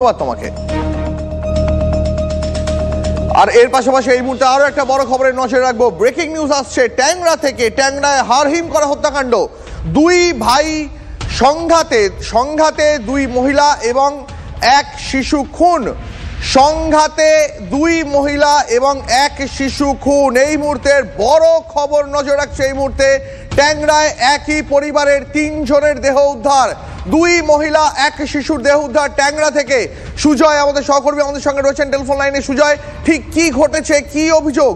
ধন্যবাদ তোমাকে। আর এর পাশাপাশি এই মুহূর্তে আরো একটা বড় খবরের নজর রাখবো। ব্রেকিং নিউজ আসছে ট্যাংরা থেকে। ট্যাংরায় হারহিম করা হত্যাকাণ্ড। দুই ভাই সংঘাতে দুই মহিলা এবং এক শিশু খুন। সংঘাতে দুই মহিলা এবং এক শিশু খুন। এই মুহূর্তের বড় খবর নজর রাখছে এই মুহূর্তে ট্যাংরায় একই পরিবারের ৩ জনের দেহ উদ্ধার। দুই মহিলা এক শিশুর দেহ উদ্ধার ট্যাংরা থেকে। সুজয় আমাদের সহকর্মী আমাদের সঙ্গে রয়েছেন টেলিফোন লাইনে। সুজয়, ঠিক কি ঘটেছে, কি অভিযোগ?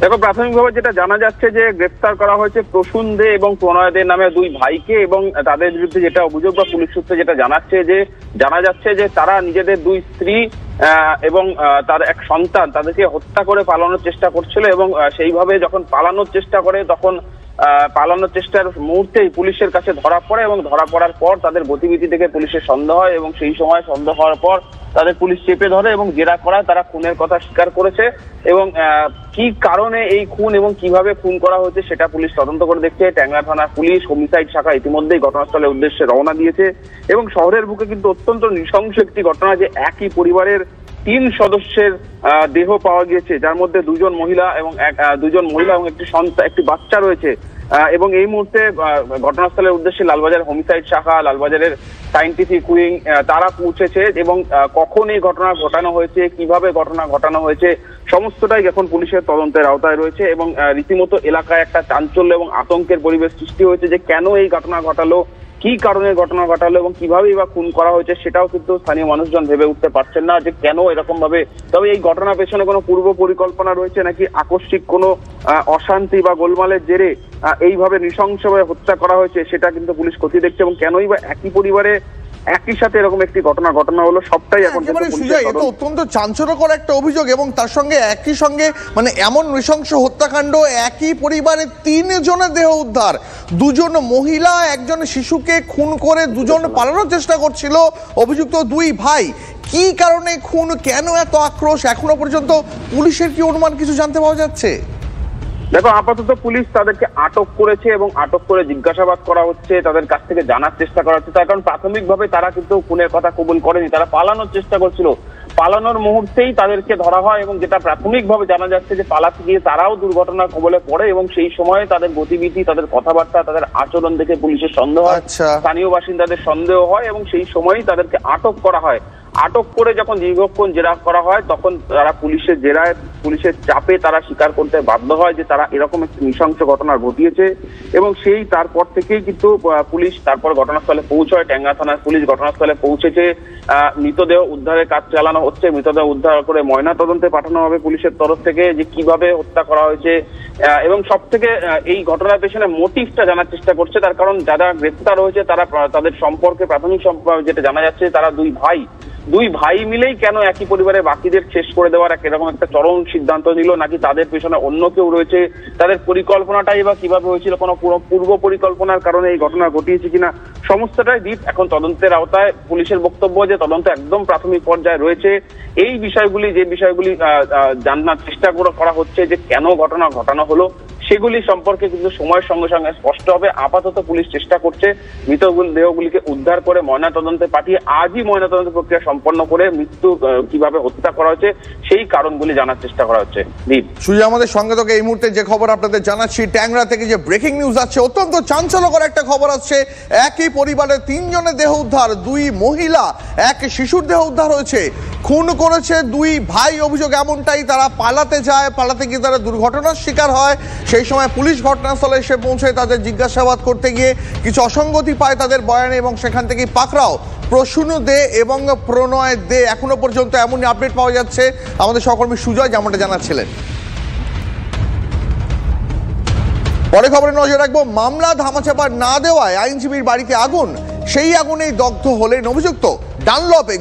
দেখো, প্রাথমিকভাবে যেটা জানা যাচ্ছে যে গ্রেফতার করা হয়েছে প্রসূন দে এবং প্রণয় দে নামে দুই ভাইকে, এবং তাদের বিরুদ্ধে যেটা অভিযোগ বা পুলিশ সূত্রে যেটা জানা যাচ্ছে যে তারা নিজেদের দুই স্ত্রী এবং তার এক সন্তান তাদেরকে হত্যা করে পালানোর চেষ্টা করছিল, এবং সেইভাবে যখন পালানোর চেষ্টা করে তখন পালানোর চেষ্টার মুহূর্তেই পুলিশের কাছে ধরা পড়ে, এবং ধরা পড়ার পর তাদের গতিবিধি থেকে পুলিশের সন্দেহ হয়, এবং সেই সময় সন্দেহ হওয়ার পর তাদের পুলিশ চেপে ধরে এবং জেরা করায় তারা খুনের কথা স্বীকার করেছে। এবং কি কারণে এই খুন এবং কিভাবে খুন করা হয়েছে সেটা পুলিশ তদন্ত করে দেখছে। ট্যাংরা থানার পুলিশ হোমিসাইড শাখা ইতিমধ্যেই ঘটনাস্থলের উদ্দেশ্যে রওনা দিয়েছে, এবং শহরের বুকে কিন্তু অত্যন্ত নৃশংস একটি ঘটনা যে একই পরিবারের ৩ সদস্যের দেহ পাওয়া গিয়েছে, যার মধ্যে দুজন মহিলা এবং একটি বাচ্চা রয়েছে। এবং এই মুহূর্তে ঘটনাস্থলের উদ্দেশ্যে লালবাজার হোমিসাইড শাখা, লালবাজারের সায়েন্টিফিক উইং তারা পৌঁছেছে, এবং কখন এই ঘটনা ঘটানো হয়েছে, কিভাবে ঘটনা ঘটানো হয়েছে সমস্তটাই এখন পুলিশের তদন্তের আওতায় রয়েছে। এবং রীতিমতো এলাকায় একটা চাঞ্চল্য এবং আতঙ্কের পরিবেশ সৃষ্টি হয়েছে যে কেন এই ঘটনা ঘটালো, কি কারণে ঘটনা ঘটালো এবং কিভাবেই বা খুন করা হয়েছে সেটাও কিন্তু স্থানীয় মানুষজন ভেবে উঠতে পারছেন না যে কেন এরকম ভাবে। তবে এই ঘটনার পেছনে কোনো পূর্ব পরিকল্পনা রয়েছে নাকি আকস্মিক কোনো অশান্তি বা গোলমালের জেরে এইভাবে নৃশংসভাবে হত্যা করা হয়েছে সেটা কিন্তু পুলিশ খতিয়ে দেখছে, এবং কেনই বা একই পরিবারে একই সাথে এরকম একটি ঘটনা হলো সবটাই এখন অত্যন্ত চাঞ্চল্যকর একটা অভিযোগ। এবং তার সঙ্গে একই সঙ্গে মানে এমন নৃশংস হত্যাকাণ্ড, একই পরিবারে ৩ জনের দেহ উদ্ধার, 2জন মহিলা একজন শিশুকে খুন করে 2জন পালানোর চেষ্টা করছিল অভিযুক্ত দুই ভাই। কি কারণে খুন, কেন এত আক্রোশ, এখনো পর্যন্ত পুলিশের কি অনুমান কিছু জানতে পাওয়া যাচ্ছে? দেখো, আপাতত পুলিশ তাদেরকে আটক করেছে এবং আটক করে জিজ্ঞাসাবাদ করা হচ্ছে, তাদের কাছ থেকে জানার চেষ্টা করা হচ্ছে। তার কারণ প্রাথমিকভাবে তারা কিন্তু খুনের কথা কবুল করেনি, তারা পালানোর চেষ্টা করছিল। পালানোর মুহূর্তেই তাদেরকে ধরা হয়, এবং যেটা প্রাথমিকভাবে জানা যাচ্ছে যে পালাতে গিয়ে তারাও দুর্ঘটনার কবলে পড়ে, এবং সেই সময় তাদের গতিবিধি, তাদের কথাবার্তা, তাদের আচরণ দেখে পুলিশের সন্দেহ হয়, স্থানীয় বাসিন্দাদের সন্দেহ হয়, এবং সেই সময়ই তাদেরকে আটক করা হয়। আটক করে যখন দীর্ঘক্ষণ জেরা করা হয় তখন তারা পুলিশের চাপে তারা স্বীকার করতে বাধ্য হয় যে তারা এরকম একটি নৃশংস ঘটনা ঘটিয়েছে। এবং সেই তারপর থেকেই কিন্তু পুলিশ তারপর ঘটনাস্থলে পৌঁছয়। ট্যাংরা থানার পুলিশ ঘটনাস্থলে পৌঁছেছে, মৃতদেহ উদ্ধারের কাজ চালানো হচ্ছে। মৃতদেহ উদ্ধার করে ময়না তদন্তে পাঠানো হবে পুলিশের তরফ থেকে যে কিভাবে হত্যা করা হয়েছে, এবং সব থেকে এই ঘটনার পেছনে মোটিভটা জানার চেষ্টা করছে। তার কারণ যারা গ্রেফতার হয়েছে তারা তাদের সম্পর্কে প্রাথমিক যেটা জানা যাচ্ছে তারা দুই ভাই মিলেই কেন একই পরিবারের বাকিদের শেষ করে দেওয়ার এরকম একটা চরম সিদ্ধান্ত নিল, নাকি তাদের পেছনে অন্য কেউ রয়েছে, তাদের পরিকল্পনাটাই বা কিভাবে হয়েছিল, কোনো পূর্ব পরিকল্পনার কারণে এই ঘটনা ঘটিয়েছে কিনা সমস্তটাই এখন তদন্তের আওতায়। পুলিশের বক্তব্য যে তদন্ত একদম প্রাথমিক পর্যায়ে রয়েছে। এই বিষয়গুলি জানার চেষ্টা করা হচ্ছে যে কেন ঘটনা ঘটানো হলো সেগুলি সম্পর্কে কিন্তু সময়ের সঙ্গে সঙ্গে স্পষ্ট হবে। আপাতত পুলিশ চেষ্টা করছে মৃত দেহগুলিকে উদ্ধার করে ময়নাতদন্তে পাঠিয়ে আজই ময়নাতদন্ত প্রক্রিয়া সম্পন্ন করে মৃত্যু কিভাবে হত্যা করা হচ্ছে সেই কারণগুলি জানার চেষ্টা করা হচ্ছে। সুজয় আমাদের সঙ্গে থেকে এই মুহূর্তে যে খবর আপনাদের জানাচ্ছি, ট্যাংরা থেকে যে ব্রেকিং নিউজ আছে, অত্যন্ত চাঞ্চল্যকর একটা খবর আসছে। একই পরিবারের 3 জনের দেহ উদ্ধার, 2 মহিলা এক শিশুর দেহ উদ্ধার হয়েছে। খুন করেছে 2 ভাই, অভিযোগ এমনটাই। তারা পালাতে যায়, পালাতে গিয়ে তারা দুর্ঘটনার শিকার হয়। সেই সময় পুলিশ ঘটনাস্থলে এসে পৌঁছে তাদের জিজ্ঞাসাবাদ করতে গিয়ে কিছু অসঙ্গতি পায় তাদের বয়ানে, এবং সেখান থেকেই পাকড়াও প্রসূন দে এবং প্রণয় দে। এখনো পর্যন্ত এমনই আপডেট পাওয়া যাচ্ছে আমাদের সহকর্মী সুজয় যেমনটা জানাচ্ছিলেন। পরে খবরে নজর রাখবো, মামলা ধামাচাপা না দেওয়ায় আইনজীবীর বাড়িতে আগুন, সেই আগুনেই দগ্ধ হলেন অভিযুক্ত। ডানলপে